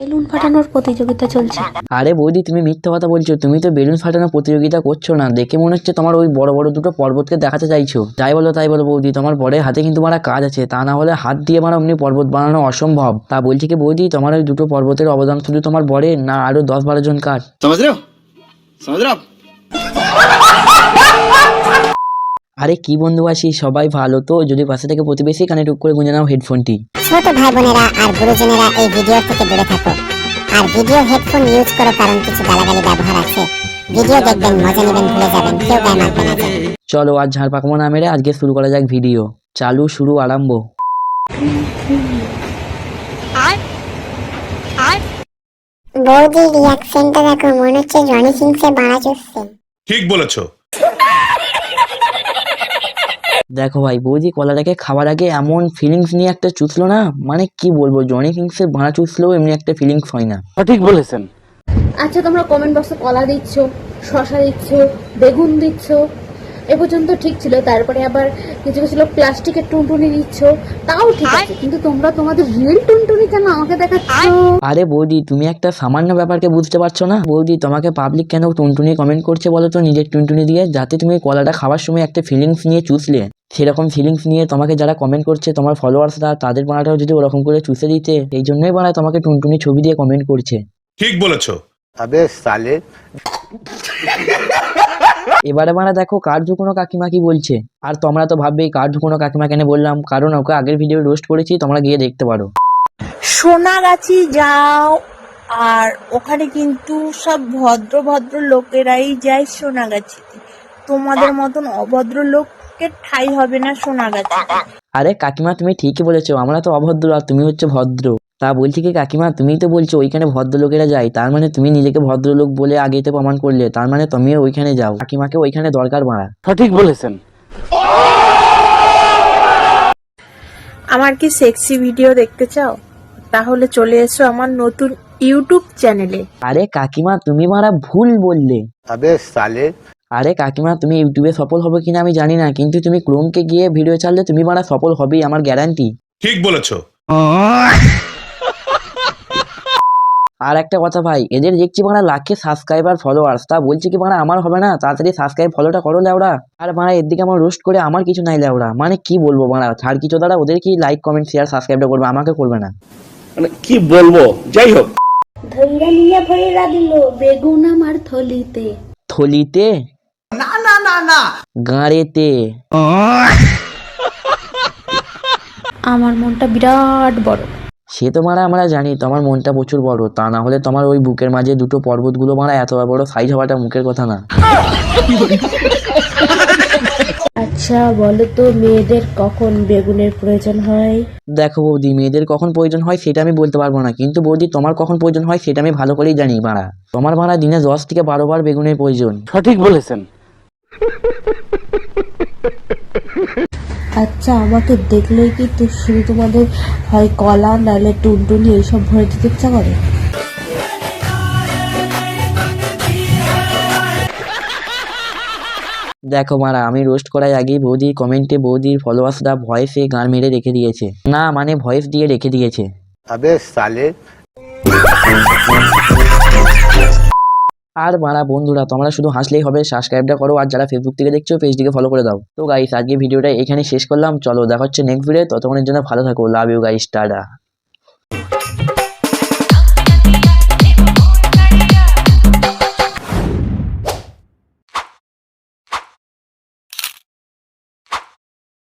Balloon ফাটানোর প্রতিযোগিতা চলছে। আরে বৌদি, তুমি মিথ্যা কথা বলছো। তুমি তো বেলুন ফাটানোর প্রতিযোগিতা করছো না, দেখে মনে হচ্ছে তোমার ওই বড় বড় দুটো পর্বতকে দেখাতে চাইছো। যাই বলো তাই বলো বৌদি, তোমার বরের হাতে কিন্তু মারা কাজ আছে, তা না হলে হাত দিয়ে মারা অমনি পর্বত বানানো অসম্ভব। তা বলছি কি বৌদি, তোমার ওই দুটো পর্বতের অবদান শুধু তোমার বরের না আরো 10-12 জন কার? আরে কি বন্ধু আছি, সবাই ভালো তো? যদি পাশে থেকে প্রতিবেশী কানে টুক করে গুঁজে নাও হেডফোনটি। ছোট ভাই বোনেরা আর গুরুজনেরা এই ভিডিও থেকে দূরে থাকো আর ভিডিও হেডফোন ইউজ করো, কারণ কিছু গালাগালি ব্যবহার আছে। ভিডিও দেখবেন, মজা নেবেন, ভুলে যাবেন, কেউ গায়ে মারবে না। চলো আর ঝাড় পাকামো না মেরে আজকে শুরু করা যাক ভিডিও। চালু, শুরু, আরম্ভ। বৌদি রিয়াকশনটা দেখো, মনে হচ্ছে জনি সিংসে বাড়া চুষছে। ঠিক বলেছো। দেখো ভাই, বৌদি কলাটাকে খাবার আগে এমন ফিলিংস নিয়ে একটা চুষলো না, মানে কি বলবো, জনি কিংসের ভাড়া চুষলেও এমনি একটা ফিলিংস হয় না। সঠিক বলেছেন। আচ্ছা, তোমরা কমেন্ট বক্সে কলা দিচ্ছ, শশা দিচ্ছ, বেগুন দিচ্ছ, এ পর্যন্ত ঠিক ছিল। তারপরে আবার কিছু কিছু লোক প্লাস্টিকের টুনটুনি দিচ্ছ, তাও ঠিক আছে, কিন্তু তোমরা তোমাদের রিয়েল টুনটুনি কেন আমাকে দেখাচ্ছ? আরে বৌদি, তুমি একটা সামান্য ব্যাপারকে বুঝতে পারছো না? বৌদি, তোমাকে পাবলিক কেন টুনটুনি কমেন্ট করছে বলো তো, নিজের টুনটুনি দিয়ে? যাতে তুমি কলাটা খাওয়ার সময় একটা ফিলিংস নিয়ে চুষলে, সেরকম ফিলিংস নিয়ে তোমাকে যারা কমেন্ট করছে, তোমার ফলোয়ার্সরা, তাদের বানাটাও যদি ওরকম করে চুষে দিতে, এই জন্যই বানায় তোমাকে টুনটুনি ছবি দিয়ে কমেন্ট করছে। ঠিক বলেছো। আবে সালে। এবারে মানে দেখো কার ঝুঁকোনো কাকিমা কি বলছে। আর তোমরা তো ভাববে কার ঝুঁকোনো কাকিমা কেন বললাম, কারণ ওকে আগের ভিডিও রোস্ট করেছি, তোমরা গিয়ে দেখতে পারো। সোনাগাছি যাও, আর ওখানে কিন্তু সব ভদ্র ভদ্র লোকেরাই যায় সোনাগাছিতে। তোমাদের মতন অভদ্র লোকের ঠাঁই হবে না সোনাগাছিতে। আরে কাকিমা, তুমি ঠিকই বলেছো, আমরা তো অভদ্র আর তুমি হচ্ছে ভদ্র। তা বলছি কি কাকিমা, তুমি তো বলছো ওইখানে ভদ্রলোকেরা যায়, তার মানে তুমি নিজেকে ভদ্রলোক বলে আগেতে প্রমাণ করলে, তার মানে তুমিও ওইখানে যাও। কাকিমাকে ওইখানে দরকার মারা। সঠিক বলেছেন। আমার কি সেক্সি ভিডিও দেখতে চাও? তাহলে চলে এসো আমার নতুন ইউটিউব চ্যানেলে। আরে কাকিমা, তুমি মারা ভুল বললে। আবে সালে। আরে কাকিমা, তুমি ইউটিউবে সফল হবে কিনা আমি জানি না, কিন্তু তুমি ক্রোমকে গিয়ে ভিডিও ছাড়লে তুমি মারা সফল হবেই, আমার গ্যারান্টি। ঠিক বলেছো। আর একটা কথা ভাই, এদের দেখছি মারা লাখে সাবস্ক্রাইবার ফলোয়ার্স, তা বলছি কি মারা আমার হবে না? তাড়াতাড়ি সাবস্ক্রাইব ফলোটা করো লেওড়া। আর মারা এর দিকে আমার রোস্ট করে আমার কিছু নাই লেওড়া, মানে কি বলবো মারা, ছাড় কিছু দ্বারা ওদের কি লাইক কমেন্ট শেয়ার সাবস্ক্রাইবটা করবে, আমাকে করবে না। মানে কি বলবো, যাই হোক। ধৈরা নিয়ে ভৈরা দিল বেগুন আমার থলিতে। থলিতে না না না না, গাঁড়েতে। আমার মনটা বিরাট বড়। সে তো মারা আমরা জানি তোমার মনটা প্রচুর বড়, তা না হলে তোমার ওই বুকের মাঝে দুটো পর্বতগুলো মারা এত বড় সাইজ হওয়াটা মুখের কথা না। আচ্ছা বলো তো, মেয়েদের কখন বেগুনের প্রয়োজন হয়? দেখো বৌদি, মেয়েদের কখন প্রয়োজন হয় সেটা আমি বলতে পারবো না, কিন্তু বৌদি তোমার কখন প্রয়োজন হয় সেটা আমি ভালো করেই জানি মারা। তোমার মারা দিনে 10 থেকে 12 বার বেগুনের প্রয়োজন। সঠিক বলেছেন। আচ্ছা, আমাকে দেখলেই কি তো শুধু তোমাদের হয় কলা নাহলে টুনটুনি এইসব ভরে দিতে ইচ্ছা করে? দেখো মারা, আমি রোস্ট করার আগেই বৌদি কমেন্টে বৌদির ফলোয়ার্সরা ভয়েসে গান মেরে রেখে দিয়েছে, না মানে ভয়েস দিয়ে রেখে দিয়েছে। আবে সালে। আর মারা বন্ধুরা, তোমরা শুধু হাসলেই হবে, সাবস্ক্রাইবটা করো, আর যারা ফেসবুক থেকে দেখছো পেজটিকে ফলো করে দাও। তো গাইস, আজকে ভিডিওটা এখানে শেষ করলাম, চলো দেখা হচ্ছে নেক্সট ভিডিও, ততক্ষণের জন্য ভালো থাকো, লাভ ইউ গাইস, টাটা।